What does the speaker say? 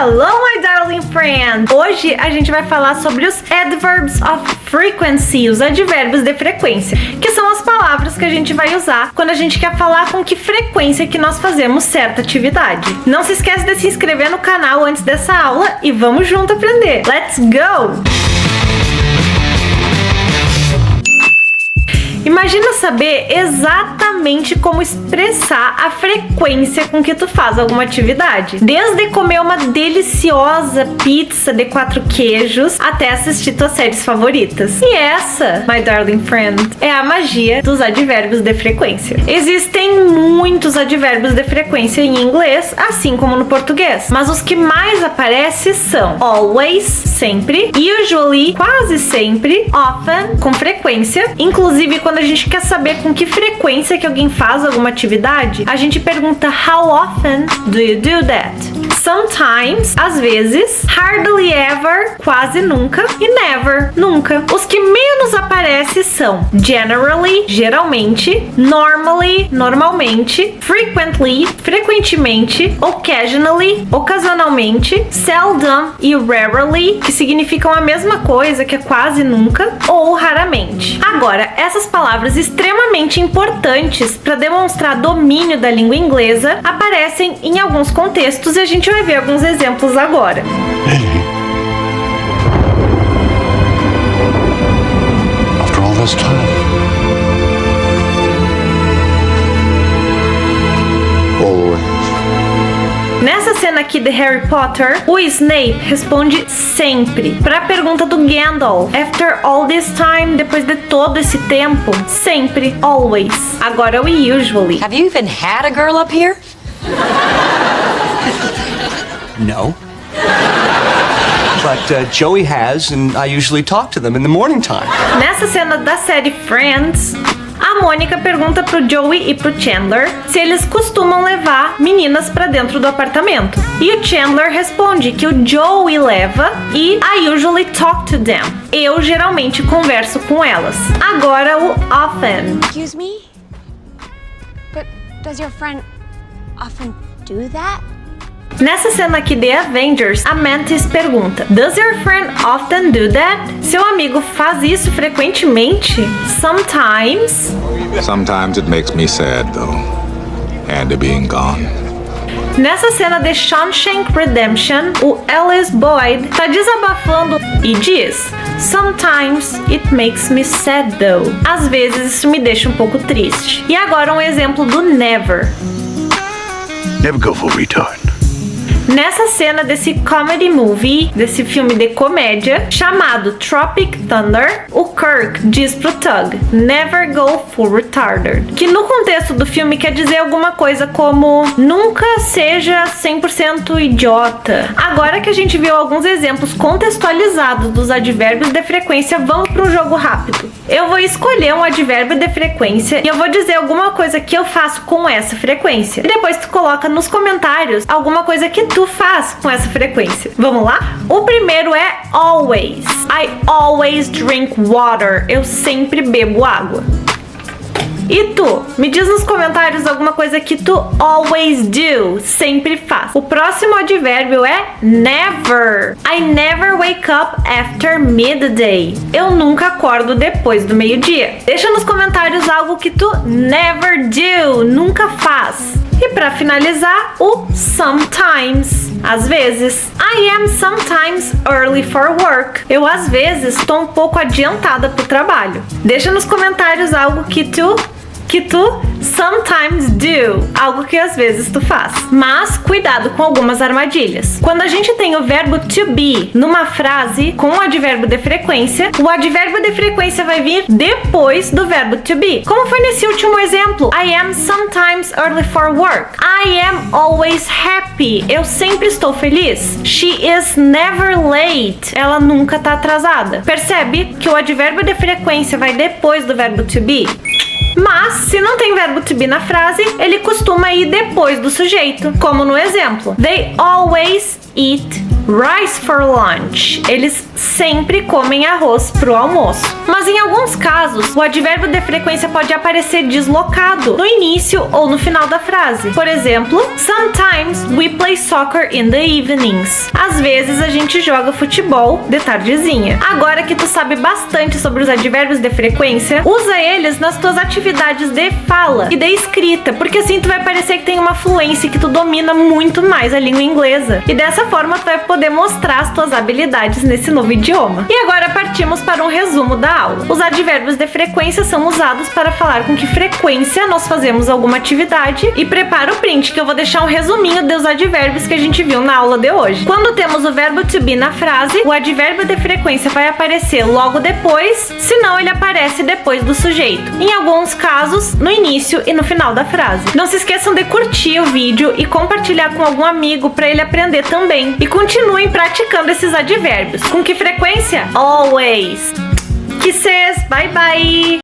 Hello, my darling friend! Hoje a gente vai falar sobre os adverbs of frequency, os advérbios de frequência, que são as palavras que a gente vai usar quando a gente quer falar com que frequência que nós fazemos certa atividade. Não se esquece de se inscrever no canal antes dessa aula e vamos junto aprender. Let's go! Imagina saber exatamente como expressar a frequência com que tu faz alguma atividade. Desde comer uma deliciosa pizza de 4 queijos até assistir tuas séries favoritas. E essa, my darling friend, é a magia dos advérbios de frequência. Existem muitos advérbios de frequência em inglês, assim como no português. Mas os que mais aparecem são always, sempre, usually, quase sempre, often, com frequência. Inclusive, quando a gente quer saber com que frequência que alguém faz alguma atividade, a gente pergunta how often do you do that? Sometimes, às vezes, hardly ever, quase nunca, e never, nunca. Os que menos aparecem são generally, geralmente, normally, normalmente, frequently, frequentemente, occasionally, ocasionalmente, seldom e rarely, que significam a mesma coisa, que é quase nunca, ou raramente. Agora, essas palavras extremamente importantes para demonstrar domínio da língua inglesa aparecem em alguns contextos e a gente vai ver alguns exemplos agora. After all this time. Always. Nessa cena aqui de Harry Potter, o Snape responde sempre para a pergunta do Gandalf. After all this time, depois de todo esse tempo, sempre, always. Agora o usually. Have you even had a girl up here? No. But Joey has, and I usually talk to them in the morning time. Nessa cena da série Friends, a Mônica pergunta pro Joey e pro Chandler se eles costumam levar meninas pra dentro do apartamento. E o Chandler responde que o Joey leva e I usually talk to them. Eu geralmente converso com elas. Agora o often. Excuse me? But does your friend often do that? Nessa cena aqui de Avengers, a Mantis pergunta: Does your friend often do that? Seu amigo faz isso frequentemente? Sometimes. Sometimes it makes me sad though. Andy being gone. Nessa cena de Shawshank Redemption, o Ellis Boyd tá desabafando e diz: Sometimes it makes me sad though. Às vezes isso me deixa um pouco triste. E agora um exemplo do never. Never go for retard. Nessa cena desse comedy movie, desse filme de comédia, chamado Tropic Thunder, o Kirk diz pro Tug, never go full retarded. Que no contexto do filme quer dizer alguma coisa como, nunca seja 100% idiota. Agora que a gente viu alguns exemplos contextualizados dos advérbios de frequência, vamos para um jogo rápido. Eu vou escolher um advérbio de frequência e eu vou dizer alguma coisa que eu faço com essa frequência. E depois tu coloca nos comentários alguma coisa que tu faz com essa frequência. Vamos lá? O primeiro é always. I always drink water. Eu sempre bebo água. E tu? Me diz nos comentários alguma coisa que tu always do, sempre faz. O próximo advérbio é never. I never wake up after midday. Eu nunca acordo depois do meio-dia. Deixa nos comentários algo que tu never do, nunca faz. E para finalizar, o sometimes. Às vezes. I am sometimes early for work. Eu às vezes estou um pouco adiantada pro trabalho. Deixa nos comentários algo que tu sometimes do, algo que às vezes tu faz. Mas cuidado com algumas armadilhas. Quando a gente tem o verbo to be numa frase com o advérbio de frequência, o advérbio de frequência vai vir depois do verbo to be. Como foi nesse último exemplo? I am sometimes early for work. I am always happy. Eu sempre estou feliz. She is never late. Ela nunca tá atrasada. Percebe que o advérbio de frequência vai depois do verbo to be? Mas, se não tem verbo to be na frase, ele costuma ir depois do sujeito, como no exemplo. They always eat Rice for lunch. Eles sempre comem arroz pro almoço. Mas em alguns casos, o advérbio de frequência pode aparecer deslocado no início ou no final da frase. Por exemplo, sometimes we play soccer in the evenings. Às vezes a gente joga futebol de tardezinha. Agora que tu sabe bastante sobre os advérbios de frequência, usa eles nas tuas atividades de fala e de escrita, porque assim tu vai parecer que tem uma fluência e que tu domina muito mais a língua inglesa. E dessa forma tu vai poder mostrar as tuas habilidades nesse novo idioma. E agora partimos para um resumo da aula. Os advérbios de frequência são usados para falar com que frequência nós fazemos alguma atividade, e prepara o print que eu vou deixar um resuminho dos advérbios que a gente viu na aula de hoje. Quando temos o verbo to be na frase, o advérbio de frequência vai aparecer logo depois, senão ele aparece depois do sujeito. Em alguns casos, no início e no final da frase. Não se esqueçam de curtir o vídeo e compartilhar com algum amigo para ele aprender também. E continuem praticando esses advérbios. Com que frequência? Always. Kisses, bye bye!